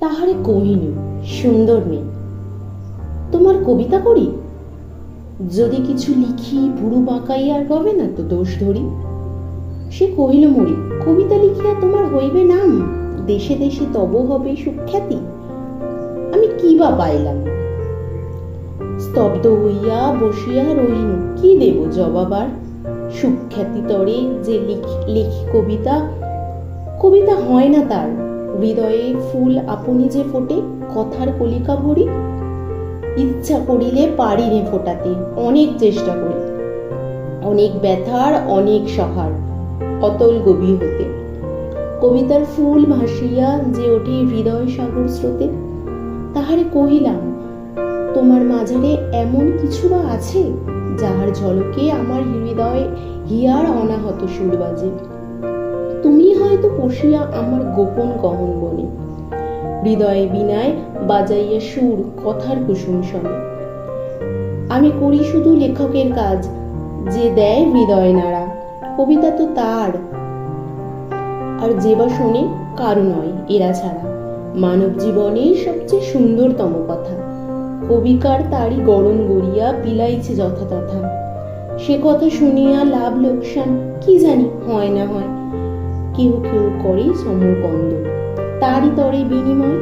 তাহারে কহিনু, সুন্দর মেয়ে, তোমার কবিতা করি, যদি কিছু লিখি ভুরু বাঁকাইয়ার রবে না তো দোষ ধরি। সে কহিল মরি, কবিতা লিখিয়া তোমার হইবে নাম, দেশে দেশে তব হবে সুখ্যাতি। আমি কি বা পাইলাম। স্তব্ধ হইয়া বসিয়া রহিনু, কি দেব জবাবার। সুখ্যাতি তরে যে লেখি কবিতা, কবিতা হয় না তার। হৃদয়ে ফুল আপনি যে ফোটে, কথার কলিকা ভরি। ইচ্ছা করিলে পারি নে ফোটাতে, অনেক চেষ্টা করি, অনেক ব্যথার অনেক সহার, অতল গভীর হতে। কবিতার ফুল ভাসিয়া যে ওঠে হৃদয় সাগর স্রোতে। তাহারে কহিলাম, তোমার মাঝারে এমন কিছু বা আছে, যাহার ঝলকে আমার হৃদয় হিয়ার অনাহত সুর বাজে। তুমি হয়তো পশিয়া আমার গোপন গহন বনে, হৃদয়ে বীণায় বাজাইয়া সুর কথার কুসুম শোনে। আমি করি শুধু লেখকের কাজ, যে দেয় হৃদয় নাড়া। কবিতা তো তার, আর যে বা শোনে কারো নয় এরা ছাড়া। মানব জীবনের সবচেয়ে সুন্দরতম কথা, কবিকার তারই গড়ন গড়িয়া বিলাইছে যথাতথা। সে কথা শুনিয়া লাভ লোকসান কি জানি হয় না হয়, কেউ কেউ করে সমর কন্দ, তারই তরে বিনিময়।